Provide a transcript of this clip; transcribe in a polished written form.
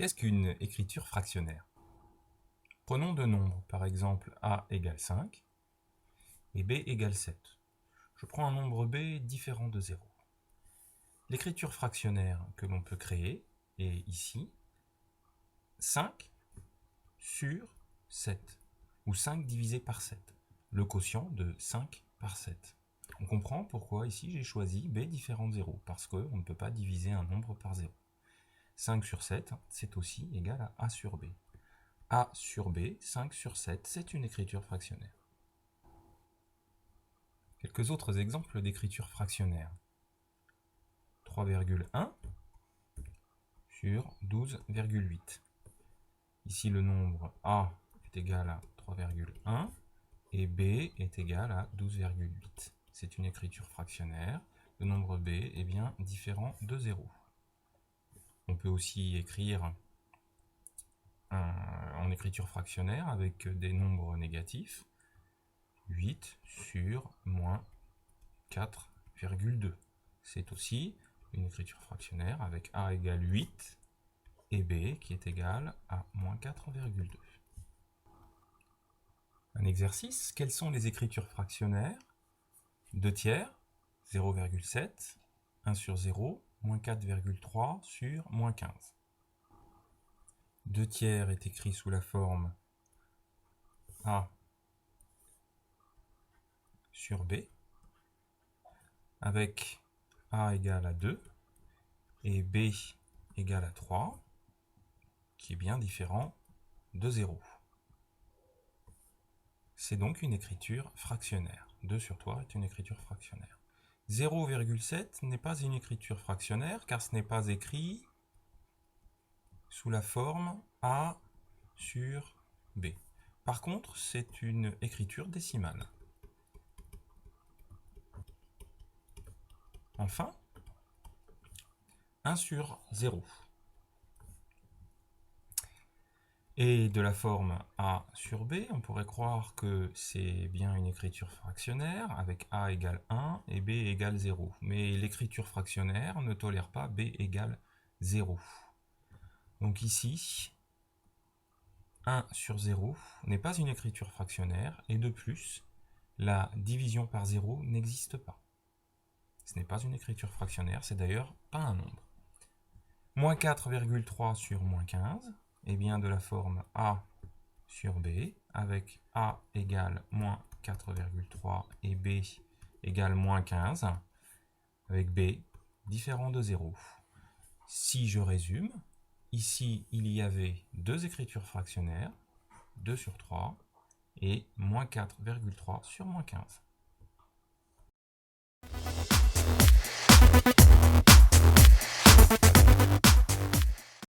Qu'est-ce qu'une écriture fractionnaire? Prenons deux nombres, par exemple a égale 5 et b égale 7. Je prends un nombre b différent de 0. L'écriture fractionnaire que l'on peut créer est ici 5 sur 7, ou 5 divisé par 7, le quotient de 5 par 7. On comprend pourquoi ici j'ai choisi b différent de 0, parce qu'on ne peut pas diviser un nombre par 0. 5 sur 7, c'est aussi égal à a sur b. A sur b, 5 sur 7, c'est une écriture fractionnaire. Quelques autres exemples d'écriture fractionnaire. 3,1 sur 12,8. Ici, le nombre a est égal à 3,1 et b est égal à 12,8. C'est une écriture fractionnaire. Le nombre b est bien différent de 0. On peut aussi écrire en écriture fractionnaire avec des nombres négatifs. 8 sur moins 4,2. C'est aussi une écriture fractionnaire avec a égale 8 et b qui est égal à moins 4,2. Un exercice, quelles sont les écritures fractionnaires? 2 tiers, 0,7, 1 sur 0, moins 4,3 sur moins 15. 2 tiers est écrit sous la forme a sur b, avec a égale à 2 et b égale à 3, qui est bien différent de 0. C'est donc une écriture fractionnaire. 2 sur 3 est une écriture fractionnaire. 0,7 n'est pas une écriture fractionnaire car ce n'est pas écrit sous la forme a sur b. Par contre, c'est une écriture décimale. Enfin, 1 sur 0. Et de la forme a sur b, on pourrait croire que c'est bien une écriture fractionnaire avec a égale 1 et b égale 0. Mais l'écriture fractionnaire ne tolère pas b égale 0. Donc ici, 1 sur 0 n'est pas une écriture fractionnaire et de plus, la division par 0 n'existe pas. Ce n'est pas une écriture fractionnaire, c'est d'ailleurs pas un nombre. Moins 4,3 sur moins 15, et bien de la forme a sur b, avec a égale moins 4,3 et b égale moins 15, avec b différent de 0. Si je résume, ici il y avait deux écritures fractionnaires, 2 sur 3, et moins 4,3 sur moins 15.